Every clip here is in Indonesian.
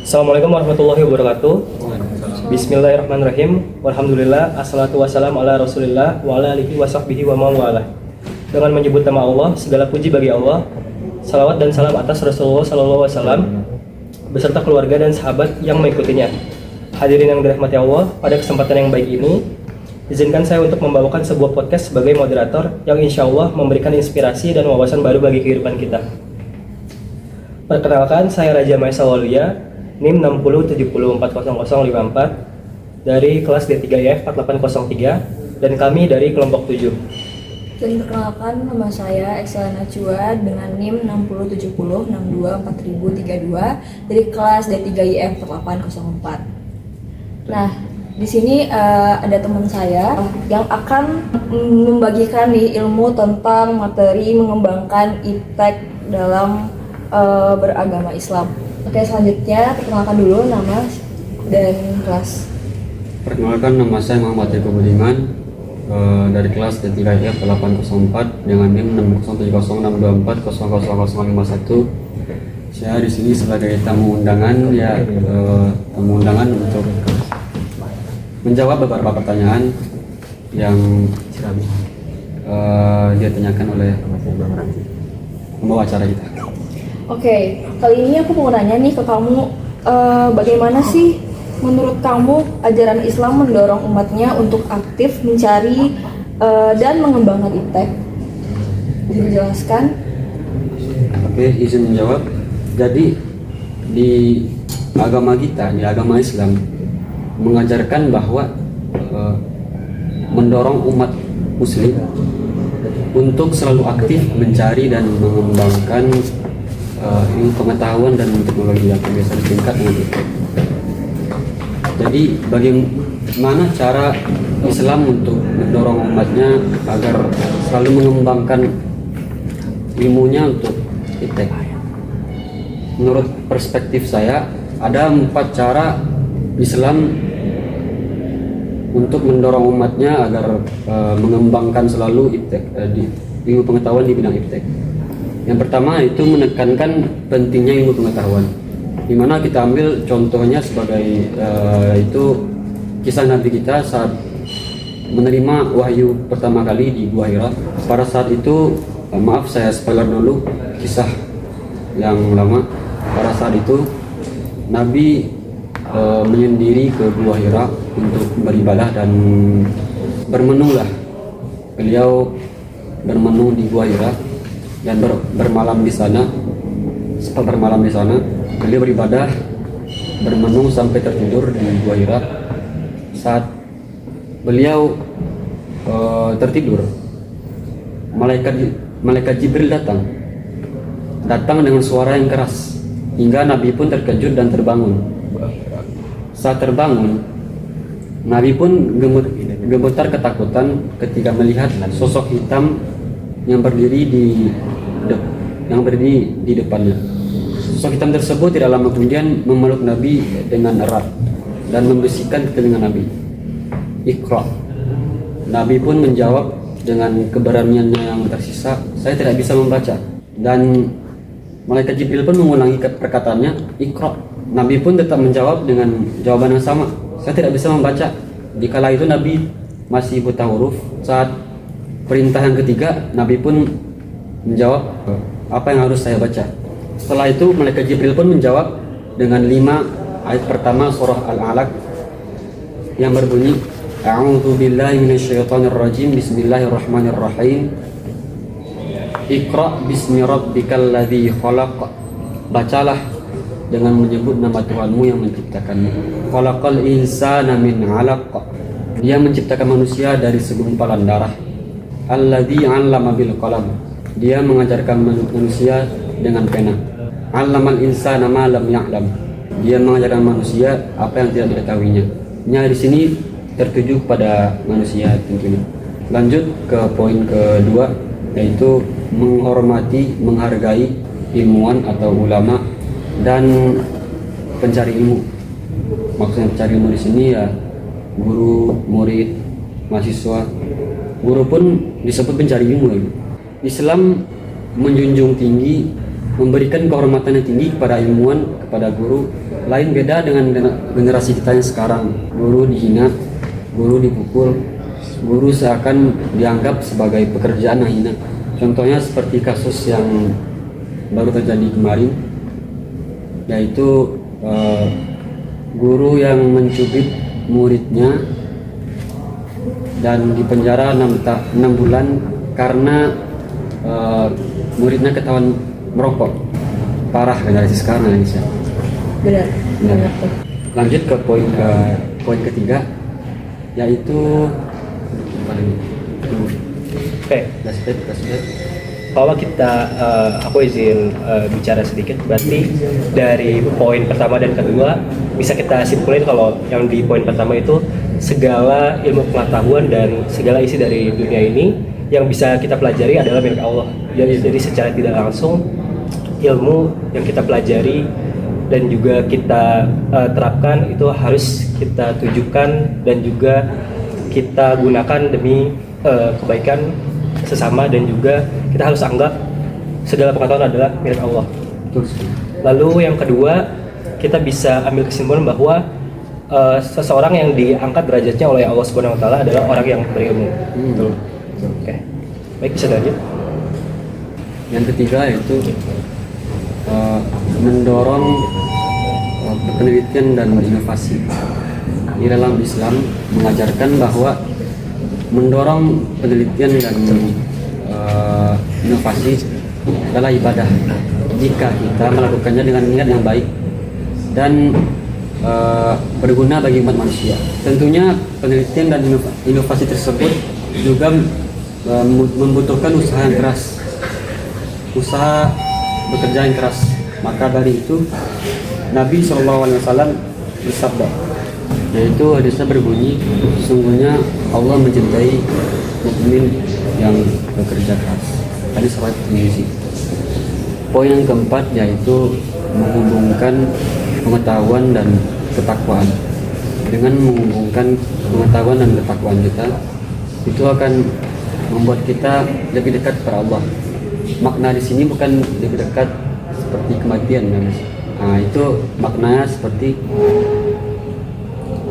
Assalamualaikum warahmatullahi wabarakatuh. Bismillahirrahmanirrahim. Walhamdulillah, assalatu wassalamu ala rasulillah wa ala alihi wa sahbihi wa mawalah. Dengan menyebut nama Allah, segala puji bagi Allah. Salawat dan salam atas Rasulullah SAW beserta keluarga dan sahabat yang mengikutinya. Hadirin yang dirahmati Allah, pada kesempatan yang baik ini izinkan saya untuk membawakan sebuah podcast sebagai moderator yang insya Allah memberikan inspirasi dan wawasan baru bagi kehidupan kita. Perkenalkan, saya Raja Maesa Walia, NIM 6070400054 dari kelas D3IF 4803 dan kami dari kelompok 7. Dan perkenalkan, nama saya Excel Najwa dengan NIM 6070624032 dari kelas D3IF 4804. Nah, di sini ada teman saya yang akan membagikan nih ilmu tentang materi mengembangkan iptek dalam beragama Islam. Oke, selanjutnya perkenalkan dulu nama dan kelas. Perkenalkan, nama saya Muhammad Eko Budiman dari kelas D3IF 804 dengan NIM 607062400051. Saya di sini sebagai tamu undangan untuk menjawab beberapa pertanyaan yang dia tanyakan oleh pembawa acara kita. Oke, kali ini aku mau nanya nih ke kamu, bagaimana sih menurut kamu ajaran Islam mendorong umatnya untuk aktif mencari dan mengembangkan iptek? Bisa dijelaskan? Oke, izin menjawab. Jadi di agama kita, di agama Islam mengajarkan bahwa mendorong umat muslim untuk selalu aktif mencari dan mengembangkan ilmu pengetahuan dan teknologi yang biasa disingkat dengan iptek. Jadi bagaimana cara Islam untuk mendorong umatnya agar selalu mengembangkan ilmunya untuk iptek? Menurut perspektif saya, ada 4 cara Islam untuk mendorong umatnya agar mengembangkan selalu iptek, ilmu pengetahuan di bidang iptek. Yang pertama itu menekankan pentingnya ilmu pengetahuan, di mana kita ambil contohnya sebagai itu kisah Nabi kita saat menerima wahyu pertama kali di Gua Hira. Pada saat itu, maaf saya spoiler dulu kisah yang lama. Pada saat itu Nabi menyendiri ke Gua Hira untuk beribadah dan bermenunglah. Beliau bermenung di Gua Hira dan bermalam di sana. Setelah bermalam di sana, beliau beribadah, bermenung sampai tertidur di Gua Hira. Saat beliau tertidur, malaikat Jibril datang dengan suara yang keras hingga Nabi pun terkejut dan terbangun. Saat terbangun, Nabi pun gemetar ketakutan ketika melihat sosok hitam yang berdiri di depannya. Sosok hitam tersebut tidak lama kemudian memeluk Nabi dengan erat dan membisikkan ke telinga Nabi, "Iqra." Nabi pun menjawab dengan keberaniannya yang tersisa, "Saya tidak bisa membaca." Dan malaikat Jibril pun mengulangi perkataannya, "Iqra." Nabi pun tetap menjawab dengan jawaban yang sama, "Saya tidak bisa membaca." Dikala itu Nabi masih buta huruf. Saat perintah yang ketiga, Nabi pun menjawab, "Apa yang harus saya baca?" Setelah itu malaikat Jibril pun menjawab dengan 5 ayat pertama surah Al-Alaq yang berbunyi, "A'udzu billahi minasyaitonir rajim. Bismillahirrahmanirrahim. Iqra bismi rabbikal ladzi khalaq." Bacalah dengan menyebut nama Tuhanmu yang menciptakanmu. Khalaqal insana min 'alaq. Dia menciptakan manusia dari segumpalan darah. Alladzi 'allama bil qalam. Dia mengajarkan manusia dengan pena. 'Allamal insana ma lam ya'lam. Dia mengajarkan manusia apa yang tidak diketahuinya. Di sini tertuju pada manusia tentunya. Lanjut ke poin kedua, yaitu menghormati, menghargai ilmuwan atau ulama dan pencari ilmu. Maksudnya pencari ilmu di sini ya guru, murid, mahasiswa. Guru pun disebut pencari ilmu. Islam menjunjung tinggi, memberikan kehormatan yang tinggi kepada ilmuwan, kepada guru, lain beda dengan generasi kita yang sekarang. Guru dihina, guru dipukul, guru seakan dianggap sebagai pekerjaan yang hina. Contohnya seperti kasus yang baru terjadi kemarin, yaitu guru yang mencubit muridnya dan dipenjara 6 bulan karena muridnya ketahuan merokok. Parah generasi sekarang Indonesia. Benar. Banyak tuh. Lanjut ke poin ketiga, yaitu apa lagi? Oke, Flashback. kalau kita aku izin bicara sedikit. Berarti dari poin pertama dan kedua bisa kita simpulin kalau yang di poin pertama itu segala ilmu pengetahuan dan segala isi dari dunia ini yang bisa kita pelajari adalah milik Allah. Jadi secara tidak langsung ilmu yang kita pelajari dan juga kita terapkan itu harus kita tujukan dan juga kita gunakan demi kebaikan sesama, dan juga kita harus anggap segala pengetahuan adalah milik Allah. Lalu yang kedua, kita bisa ambil kesimpulan bahwa seseorang yang diangkat derajatnya oleh Allah Subhanahu wa taala adalah orang yang berilmu. Betul. Oke. Baik, bisa lanjut. Yang ketiga yaitu mendorong penelitian dan inovasi. Di dalam Islam mengajarkan bahwa mendorong penelitian dan inovasi adalah ibadah jika kita melakukannya dengan niat yang baik dan berguna bagi umat manusia. Tentunya penelitian dan inovasi tersebut juga membutuhkan usaha yang keras, usaha bekerja yang keras. Maka dari itu Nabi SAW bersabda, yaitu hadisnya berbunyi, sesungguhnya Allah mencintai mukmin yang bekerja keras. Hadis riwayat Tirmidzi. Poin yang keempat yaitu menghubungkan pengetahuan dan ketakwaan. Dengan menghubungkan pengetahuan dan ketakwaan kita, itu akan membuat kita lebih dekat kepada Allah. Makna di sini bukan lebih dekat seperti kematian, kan? Nah, itu maknanya seperti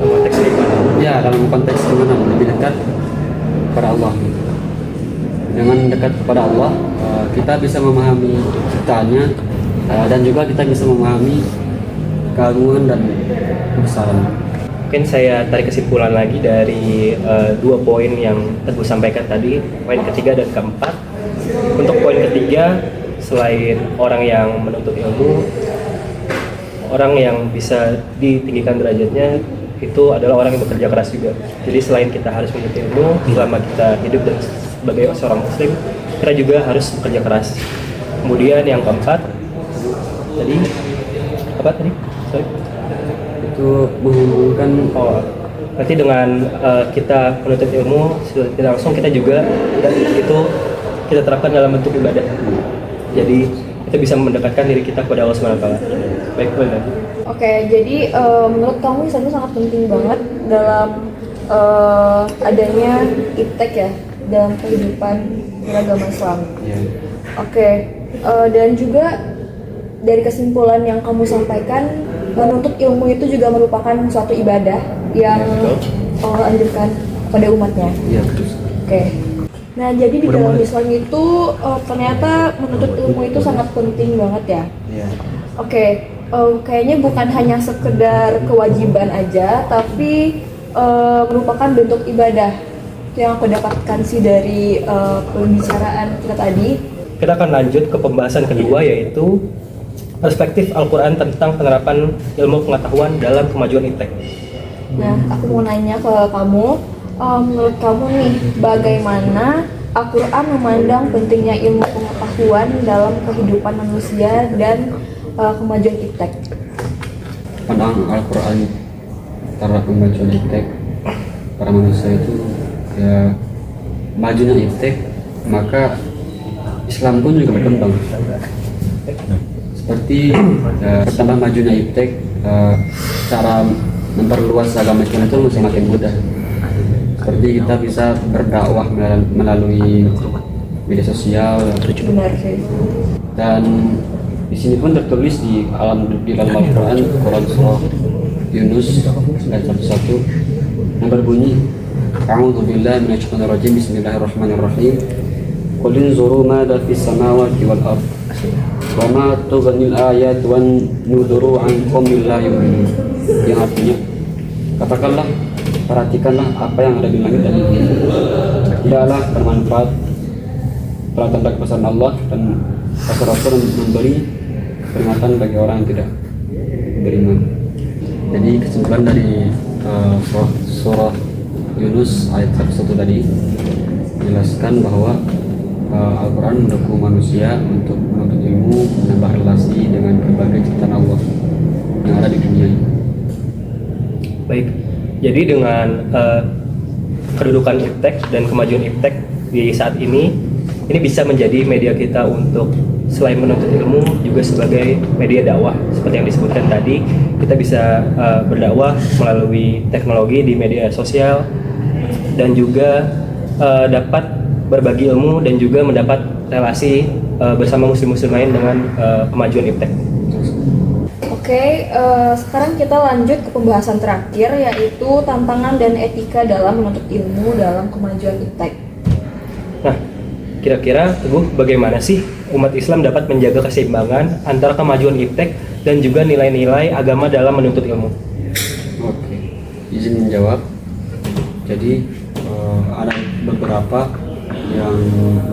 Konteks ini. ya dalam konteks gimana lebih dekat kepada Allah. Dengan dekat kepada Allah, kita bisa memahami ciptaannya dan juga kita bisa memahami keagungan dan kebesaran. Mungkin saya tarik kesimpulan lagi dari dua poin yang Teguh sampaikan tadi, poin ketiga dan keempat. Untuk poin ketiga, selain orang yang menuntut ilmu, orang yang bisa ditinggikan derajatnya itu adalah orang yang bekerja keras juga. Jadi selain kita harus menuntut ilmu selama kita hidup dan sebagai seorang muslim, kita juga harus bekerja keras. Kemudian yang keempat tadi apa tadi? Sorry. Itu menghubungkan Nanti dengan kita menuntut ilmu tidak langsung kita juga dan itu kita terapkan dalam bentuk ibadah. Jadi kita bisa mendekatkan diri kita kepada Allah Subhanahu wa taala. Baik, boleh. Oke, jadi menurut kamu itu sangat penting banget dalam adanya iptek ya dalam kehidupan beragama Islam. ya, Oke, dan juga dari kesimpulan yang kamu sampaikan, menuntut ilmu itu juga merupakan suatu ibadah yang Allah anjurkan pada umatnya. ya betul. Oke. Nah, jadi di dalam Islam itu ternyata menuntut ilmu itu sangat penting banget ya. Ya. Oke, kayaknya bukan hanya sekedar kewajiban aja, tapi merupakan bentuk ibadah. Itu yang aku dapatkan sih dari pembicaraan kita tadi. Kita akan lanjut ke pembahasan kedua, yaitu perspektif Al-Quran tentang penerapan ilmu pengetahuan dalam kemajuan iptek. Nah, aku mau nanya ke kamu, menurut kamu nih, bagaimana Al-Quran memandang pentingnya ilmu pengetahuan dalam kehidupan manusia dan kemajuan iptek? Pandangan Al-Quran terhadap kemajuan iptek para manusia itu ya majunya iptek, maka Islam pun juga berkembang. Seperti bertambah majunya iptek, cara memperluas agama Islam itu semakin mudah. Seperti kita bisa berdakwah melalui media sosial Benar sih. dan Di sini pun tertulis di dalam Al-Quran, Quran surah Yunus ayat 1 yang berbunyi, A'udzubillahi minasyaitonirrajim, Bismillahirrahmanirrahim. Qul inzuru madza fis samawati wal ardh wa ma tughnil ayat wan nuduru an qaumin la yu'minun. Yang artinya, katakanlah, perhatikanlah apa yang ada di langit dan di bumi. Tidaklah bermanfaat tanda kebesaran Allah dan rasul-rasul memberi peringatan bagi orang yang tidak beriman. Jadi kesimpulan dari surah Yunus ayat 1 tadi menjelaskan bahwa Al-Quran mendukung manusia untuk menuntut ilmu, menambah relasi dengan berbagai ciptaan Allah yang ada di dunia ini. Baik, jadi dengan kedudukan iptek dan kemajuan iptek di saat ini bisa menjadi media kita untuk selain menuntut ilmu juga sebagai media dakwah. Seperti yang disebutkan tadi, kita bisa berdakwah melalui teknologi di media sosial dan juga dapat berbagi ilmu dan juga mendapat relasi bersama muslim-muslim lain dengan kemajuan iptek. Oke, sekarang kita lanjut ke pembahasan terakhir, yaitu tantangan dan etika dalam menuntut ilmu dalam kemajuan iptek. Nah, kira-kira Teguh, bagaimana sih umat Islam dapat menjaga keseimbangan antara kemajuan iptek dan juga nilai-nilai agama dalam menuntut ilmu? Oke, izin menjawab. Jadi ada beberapa yang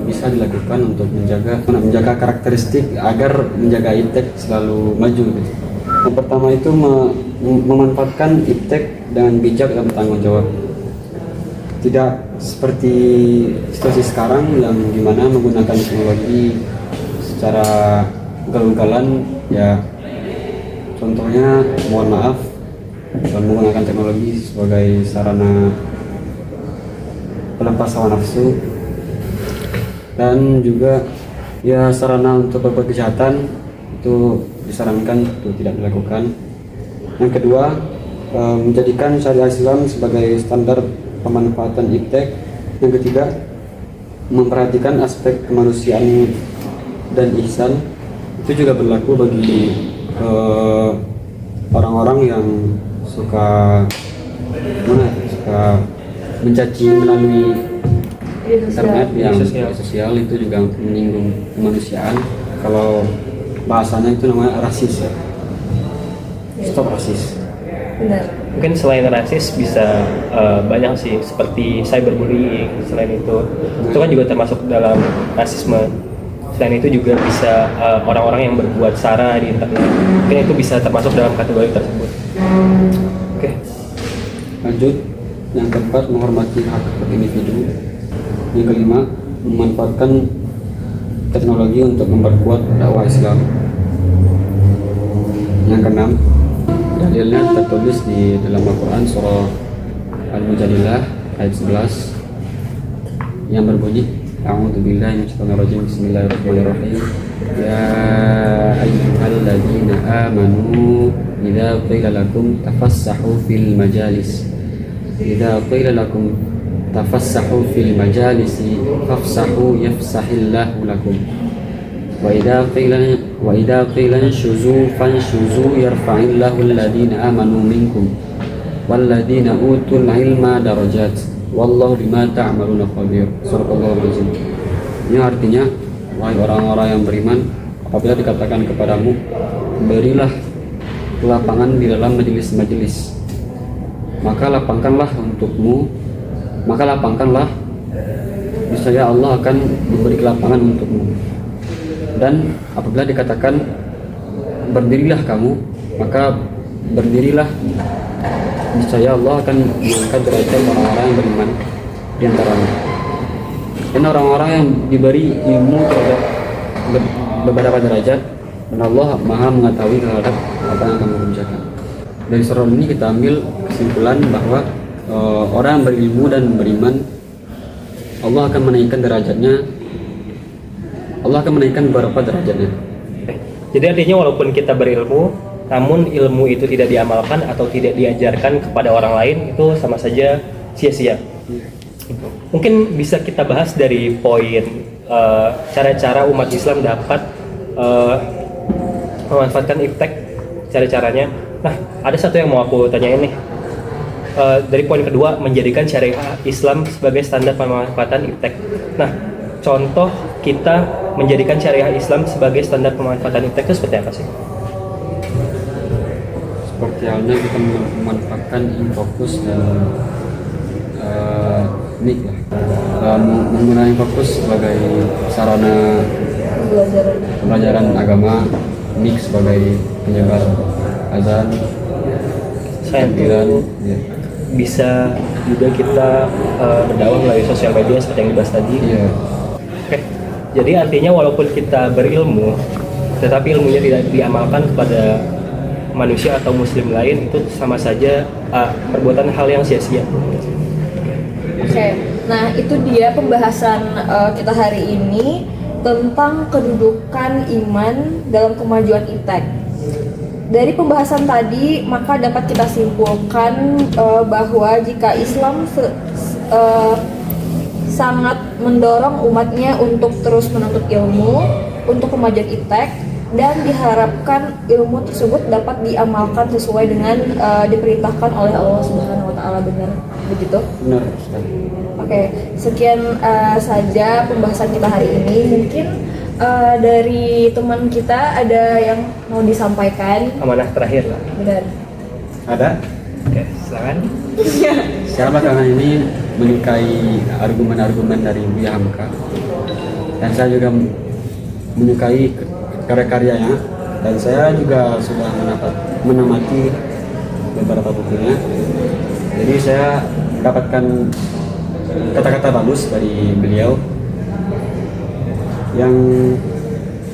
bisa dilakukan untuk menjaga karakteristik agar menjaga iptek selalu maju gitu. Yang pertama itu memanfaatkan iptek dengan bijak dan bertanggung jawab. Tidak seperti situasi sekarang yang dimana menggunakan teknologi secara ugal-ugalan, ya contohnya mohon maaf menggunakan teknologi sebagai sarana pelepas hawa nafsu dan juga ya sarana untuk berbuat kejahatan, itu disarankan untuk tidak dilakukan. Yang kedua, menjadikan syariat Islam sebagai standar pemanfaatan iptek. Yang ketiga, memperhatikan aspek kemanusiaan dan ihsan. Itu juga berlaku bagi orang-orang yang suka mencaci melalui internet, yang media sosial, itu juga menyinggung kemanusiaan. Kalau bahasanya itu namanya rasis ya. Stop rasis. Benar. Mungkin selain rasis bisa banyak sih, seperti cyberbullying. Selain itu kan juga termasuk dalam rasisme. Selain itu juga bisa orang-orang yang berbuat sara di internet, mungkin itu bisa termasuk dalam kategori tersebut. Oke. Lanjut, yang keempat, menghormati hak individu. Yang kelima, memanfaatkan teknologi untuk memperkuat dakwah Islam. Yang keenam, dalilnya tertulis di dalam Al-Quran surah Al-Mujadilah ayat 11 yang berbunyi, A'udzubillahi minasyaitonirrajim, Bismillahirrahmanirrahim. Ya ayyuhalladzina amanu idza qila lakum tafassahu fil majalis tafassahu fil majalisi fafsahu yafsahillahu lakum wa idza qila shuzu fanshuzu yarfa'illahu alladhina amanu minkum walladhina utul ilma darajat wallahu bima ta'maluna khabir. Subhanallahu azim. Ini artinya, wahai orang-orang yang beriman, apabila dikatakan kepadamu, berilah lapangan di dalam majelis-majelis, maka lapangkanlah, niscaya Allah akan memberi kelapangan untukmu. Dan apabila dikatakan berdirilah kamu, maka berdirilah, niscaya Allah akan mengangkat derajat orang-orang yang beriman di antaranya. Dan orang-orang yang diberi ilmu terhadap beberapa derajat, dan Allah Maha mengetahui terhadap apa yang kamu kerjakan. Dari surah ini kita ambil kesimpulan bahwa orang yang berilmu dan beriman, Allah akan menaikkan derajatnya. Allah akan menaikkan beberapa derajatnya. Jadi artinya walaupun kita berilmu, namun ilmu itu tidak diamalkan atau tidak diajarkan kepada orang lain, itu sama saja sia-sia. Mungkin bisa kita bahas dari poin cara-cara umat Islam dapat memanfaatkan iptek, cara-caranya. Nah, ada satu yang mau aku tanyain nih. Dari poin kedua, menjadikan syariah Islam sebagai standar pemanfaatan iptek. Nah, contoh kita menjadikan syariah Islam sebagai standar pemanfaatan iptek itu seperti apa sih? Seperti halnya kita memanfaatkan infocus dan mic lah. Menggunakan infocus sebagai sarana pembelajaran agama, mic sebagai penyebar azan, Saya takbiran, ya. bisa juga kita berdakwah melalui sosial media seperti yang dibahas tadi. Iya. Oke, jadi artinya walaupun kita berilmu, tetapi ilmunya tidak diamalkan kepada manusia atau muslim lain, itu sama saja perbuatan hal yang sia-sia. Oke, nah itu dia pembahasan kita hari ini tentang kedudukan iman dalam kemajuan iptek. Dari pembahasan tadi, maka dapat kita simpulkan bahwa jika Islam sangat mendorong umatnya untuk terus menuntut ilmu untuk kemajuan iptek, dan diharapkan ilmu tersebut dapat diamalkan sesuai dengan diperintahkan oleh Allah Subhanahu wa taala, benar begitu? Benar sekali. Oke, sekian saja pembahasan kita hari ini. Mungkin dari teman kita ada yang mau disampaikan. Amanah terakhir lah. Benar. Ada? Oke, silakan. Saya belakangan ini menyukai argumen-argumen dari Buya Hamka, dan saya juga menyukai karya-karyanya, dan saya juga sudah menamati beberapa bukunya. Jadi saya mendapatkan kata-kata bagus dari beliau yang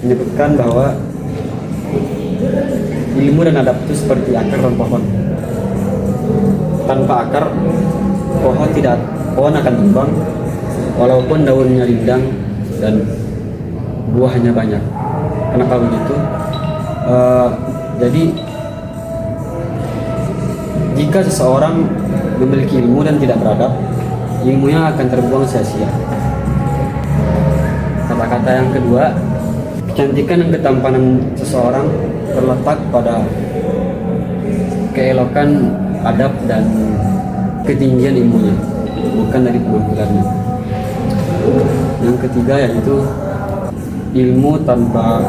menyebutkan bahwa ilmu dan adab itu seperti akar dan pohon. Tanpa akar, pohon akan tumbang walaupun daunnya rindang dan buahnya banyak. Kenapa begitu? Jadi jika seseorang memiliki ilmu dan tidak beradab, ilmunya akan terbuang sia-sia. Kata-kata yang kedua, kecantikan dan ketampanan seseorang terletak pada keelokan adab dan ketinggian ilmunya, bukan dari penampilannya. Yang ketiga yaitu ilmu tanpa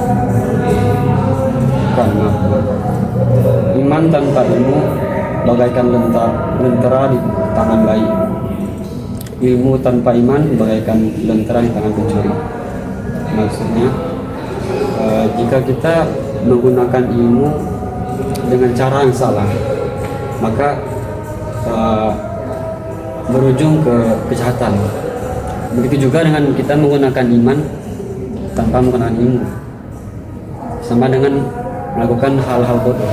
iman tanpa ilmu bagaikan lentera di tangan bayi. Ilmu tanpa iman bagaikan lentera di tangan pencuri. Maksudnya jika kita menggunakan ilmu dengan cara yang salah, maka berujung ke kejahatan. Begitu juga dengan kita menggunakan iman tanpa menggunakan ilmu, sama dengan melakukan hal-hal bodoh.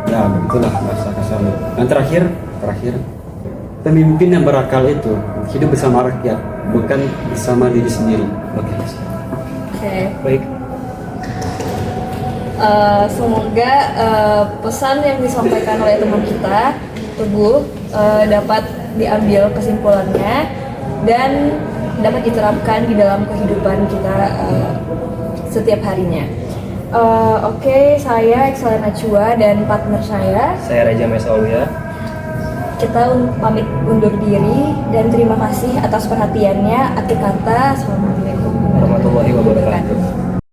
Ya, begitulah bahasa kasarnya. Dan terakhir, pemimpin yang berakal itu hidup bersama rakyat, bukan bersama diri sendiri. Oke. Baik. Semoga pesan yang disampaikan oleh teman kita Teguh dapat diambil kesimpulannya dan dapat diterapkan di dalam kehidupan kita setiap harinya. Oke, saya Excelena Chua dan partner saya Raja Mesaulya. Kita pamit undur diri dan terima kasih atas perhatiannya. Akhir kata, assalamualaikum Warahmatullahi wabarakatuh.